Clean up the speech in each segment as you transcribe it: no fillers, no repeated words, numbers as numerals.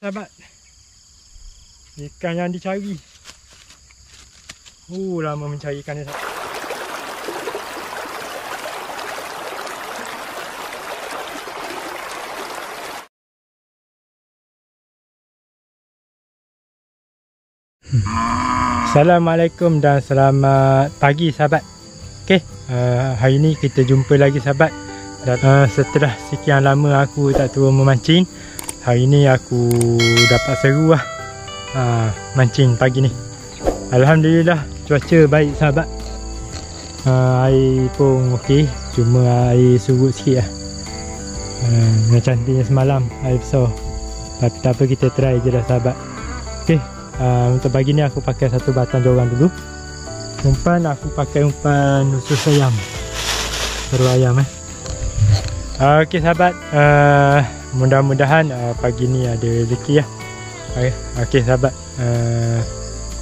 Sahabat, ikan yang dicari. Lama mencari ikan ni. Assalamualaikum dan selamat pagi sahabat. Okey, hari ni kita jumpa lagi sahabat. Dan setelah sekian lama aku tak turun memancing, hari ni aku dapat seru lah mancing pagi ni. Alhamdulillah cuaca baik sahabat. Air pun okey, cuma air surut sikit lah. Yang cantiknya semalam air besar. Tapi tak apa, kita try je lah sahabat. Okey, untuk pagi ni aku pakai satu batang jorang dulu. Umpan aku pakai umpan usus ayam, seru ayam Okey sahabat, mudah-mudahan pagi ni ada rezeki lah. Okey sahabat,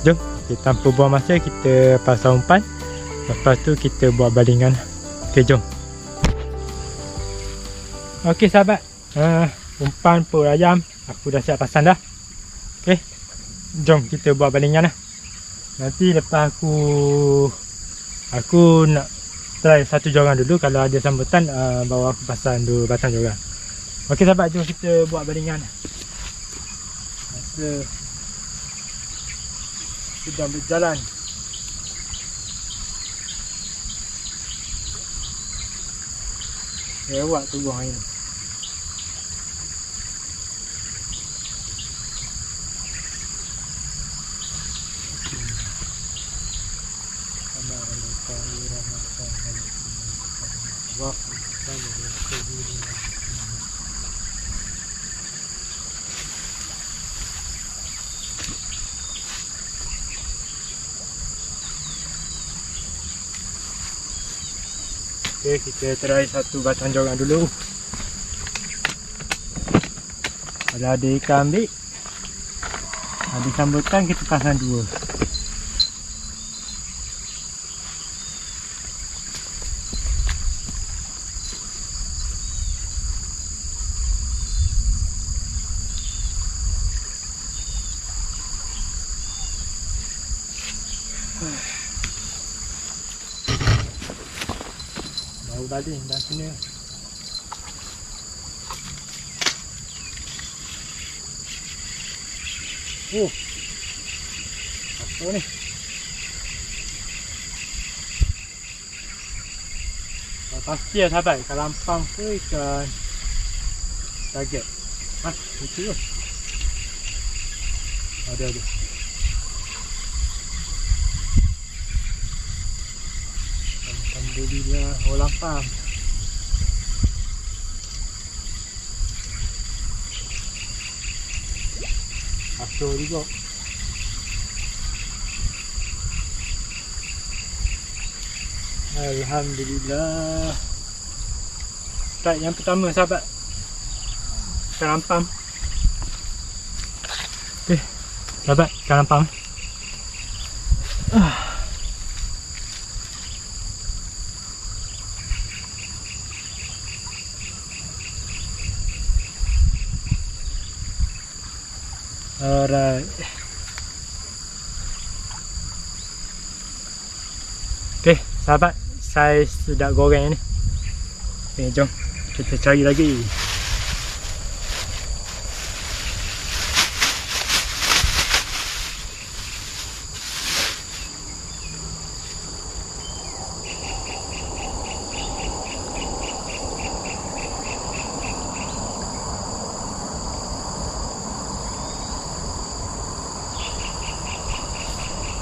jom kita tanpa buang masa kita pasang umpan. Lepas tu kita buat balingan. Okey, jom. Okey sahabat, umpan pur ayam aku dah siap pasang dah. Okey, jom kita buat balingan lah. Nanti lepas aku nak try satu jorang dulu. Kalau ada sambutan baru aku pasang 2 batang jorang. Okey sahabat, jom kita buat balingan. Masa sedang berjalan. Lewat tu buang air. Okey, kita try satu batang jorang dulu. Kalau ada ikan ambil, ada sambutan kita pasang 2. Baru baling dah kena. Apa ni? Pasti lah sahabat, ikan lampang ke ikan target. Lucu lah. Ada. Alhamdulillah, lampang. Asal juga. Alhamdulillah. Strike yang pertama sahabat, ikan lampang. Okey sahabat, ikan lampang. Alright. Okey sahabat, saiz sedap goreng ni. Okey, jom kita cari lagi.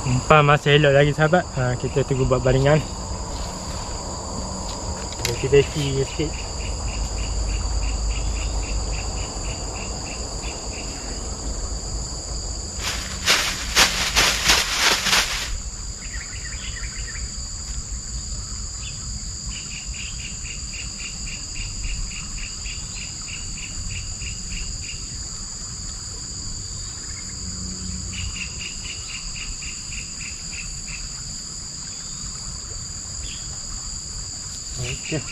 Umpan masih elok lagi sahabat. Kita tunggu buat balingan. Besi-besi sikit. Okey.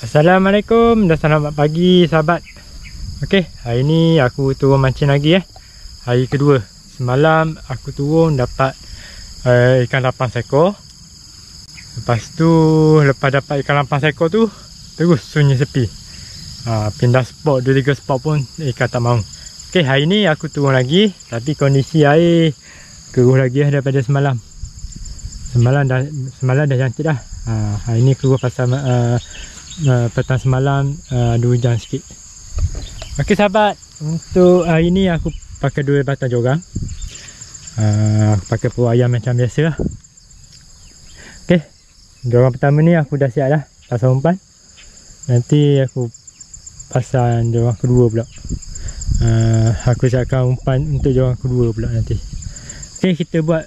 Assalamualaikum dan selamat pagi sahabat. Okey, hari ni aku turun mancing lagi hari kedua. Semalam aku turun dapat ikan 8 ekor. Lepas tu lepas dapat ikan 8 ekor tu terus sunyi sepi. Pindah spot 2-3 spot pun ikan tak mau. Okey, hari ni aku turun lagi tapi kondisi air keruh lagi daripada semalam. Semalam dah cantik dah. Hari ni keruh pasal petang semalam ada hujan sikit. Okey sahabat, untuk hari ni aku pakai 2 batang jorang. Aku pakai perut ayam macam biasa lah. Okey, jorang pertama ni aku dah siap dah pasang umpan. Nanti aku pasang jorang kedua pula. Aku siapkan umpan untuk jorang kedua pula nanti. Okey, kita buat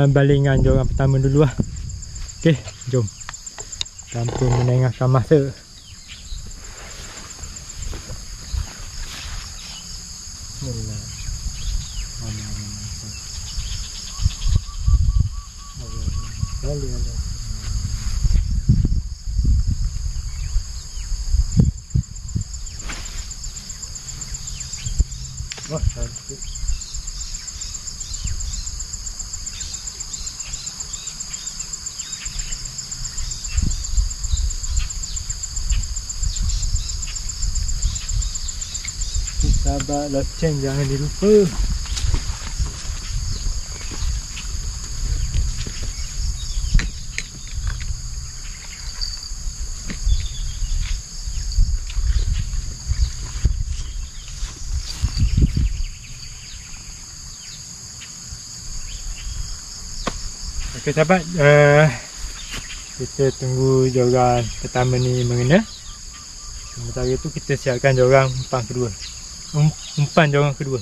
balingan jorang pertama dulu lah. Okey, jom. Tanpa menengahkan masa. Wah, cantik. Sahabat, loceng jangan dilupa. Okey sahabat, kita tunggu jorang pertama ni mengena. Sementara tu kita siapkan jorang umpan kedua. Umpan jorang kedua.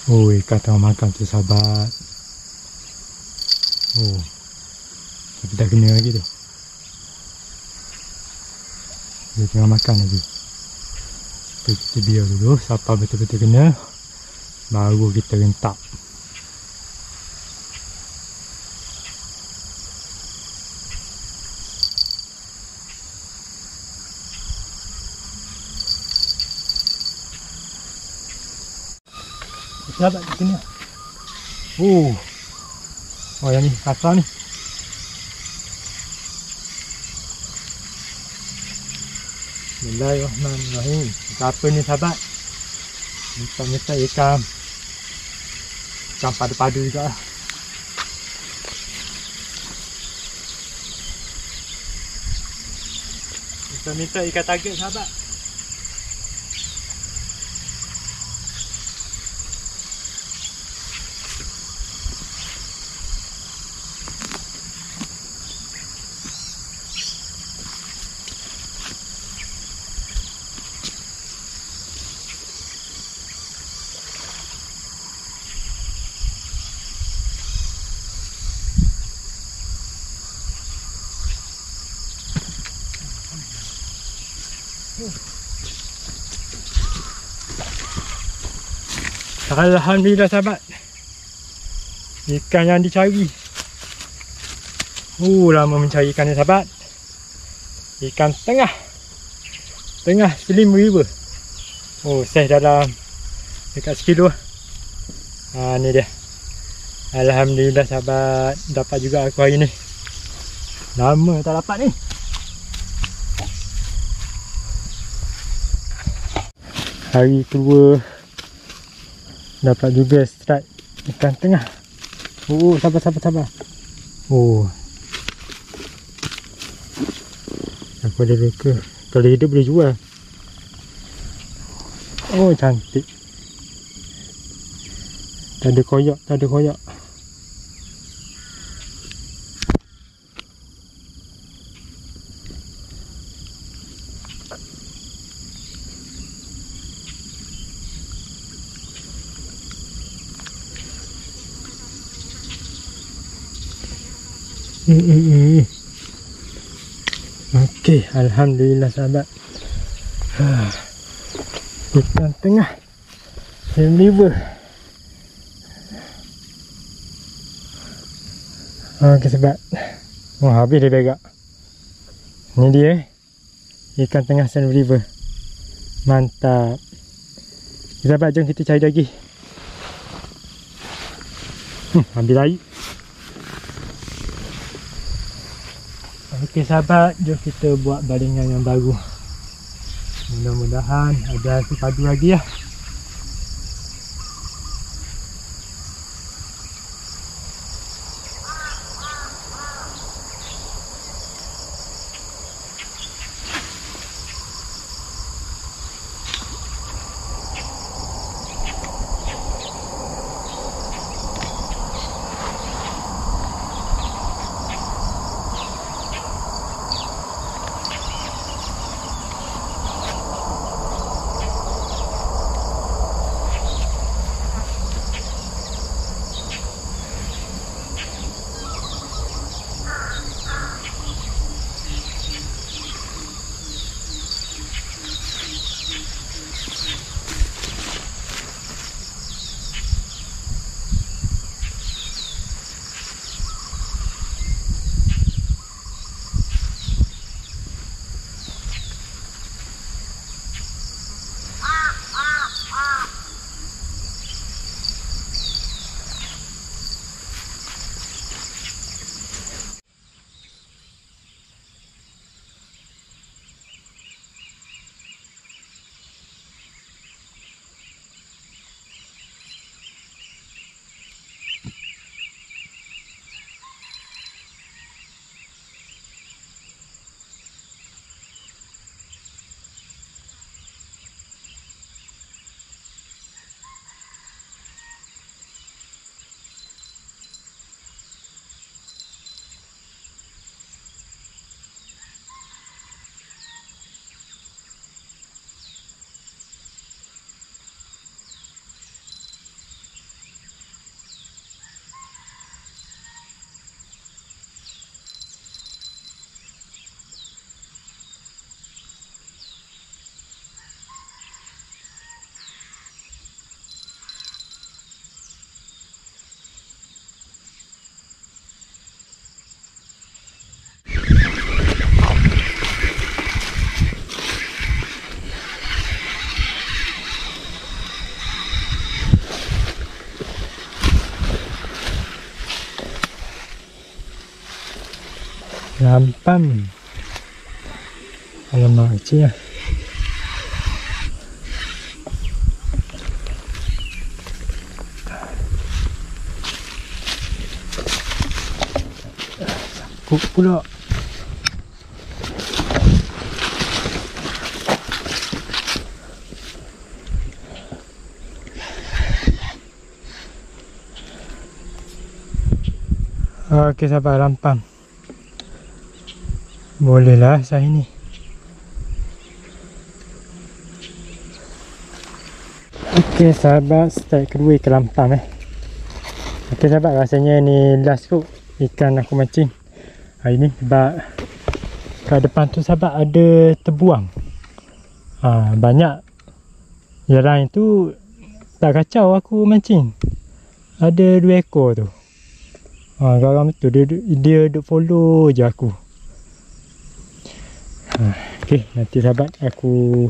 Oh, ikan tengah makan tu sahabat. Oh, tapi dah kena lagi tu. Dia tengah makan lagi. Kita biar dulu sampai betul-betul kena, baru kita rentak. Sahabat di sini. Oh yang ni kasar ni. Bismillahirrahmanirrahim. Apa ni sahabat? Minta ikan padu-padu juga lah. Minta ikan target sahabat. Alhamdulillah sahabat, ikan yang dicari. Lama mencari ikan ni sahabat. Ikan tengah Slim River. Saiz dalam dekat sekilo. Ni dia. Alhamdulillah sahabat, dapat juga aku hari ni. Lama tak dapat ni. Hari kedua dapat juga strike ikan tengah. Sabar. Aku ada luka. Kalau hidup boleh jual. Cantik. Tak ada koyak. Okey, alhamdulillah sahabat. Ikan tengah Slim River. Okey sahabat. Habis dia begak. Ni dia ikan tengah Slim River. Mantap. Sahabat, jom kita cari lagi. Ambil air. Okey sahabat, jom kita buat balingan yang baru. Mudah-mudahan ada hasil padu lagi ya. Lampam. Alamak kecil lah. Sangkut pula. Okey sahabat, lampam. Bolehlah saya ni. Okey sahabat, start kedua ikan lampam Okey sahabat, rasanya ni last kot ikan aku mancing hari ni. Sebab kat depan tu sahabat ada terbuang banyak. Yang lain tu Tak kacau aku mancing. Ada 2 ekor tu. Garang betul. Dia duk follow je aku. Okay, nanti sahabat aku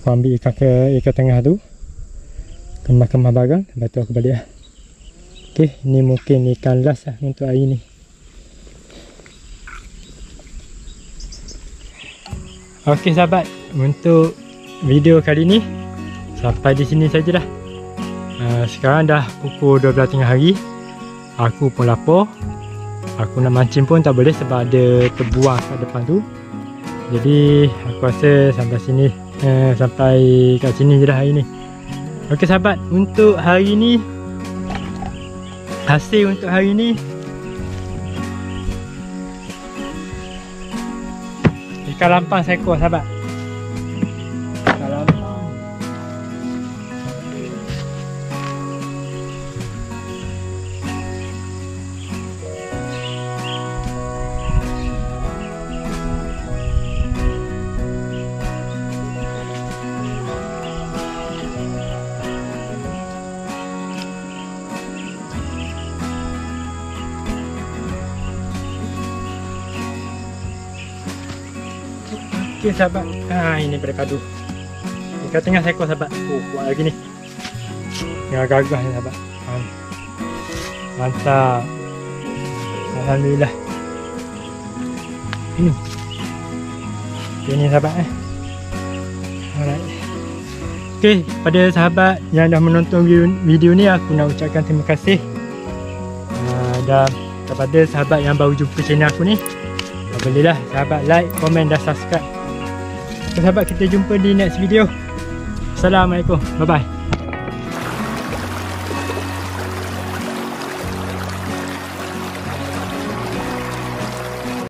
ambil ikan tengah tu. Kemas-kemas barang. Lepas tu aku balik lah. Okay, ni mungkin ikan last lah untuk hari ni. Okay sahabat, untuk video kali ni sampai di sini sajalah. Sekarang dah pukul 12 tengah hari. Aku pun lapar. Aku nak mancing pun tak boleh sebab ada terbuang kat depan tu. Jadi aku rasa sampai kat sini je dah hari ni. Okey sahabat, untuk hari ni, hasil untuk hari ni ikan lampang seekor sahabat. Ikan lampang. Okay sahabat, ini berkadu. Ikan tengah seekor sahabat. Kuat lagi ni. Tengah gagah ni sahabat. Mantap. Alhamdulillah. Okay ni sahabat Alright. Okay, pada sahabat yang dah menonton video ni, aku nak ucapkan terima kasih. Dan kepada sahabat yang baru jumpa channel aku ni, bolehlah sahabat like, komen dan subscribe. Sahabat, kita jumpa di next video. Assalamualaikum. Bye bye.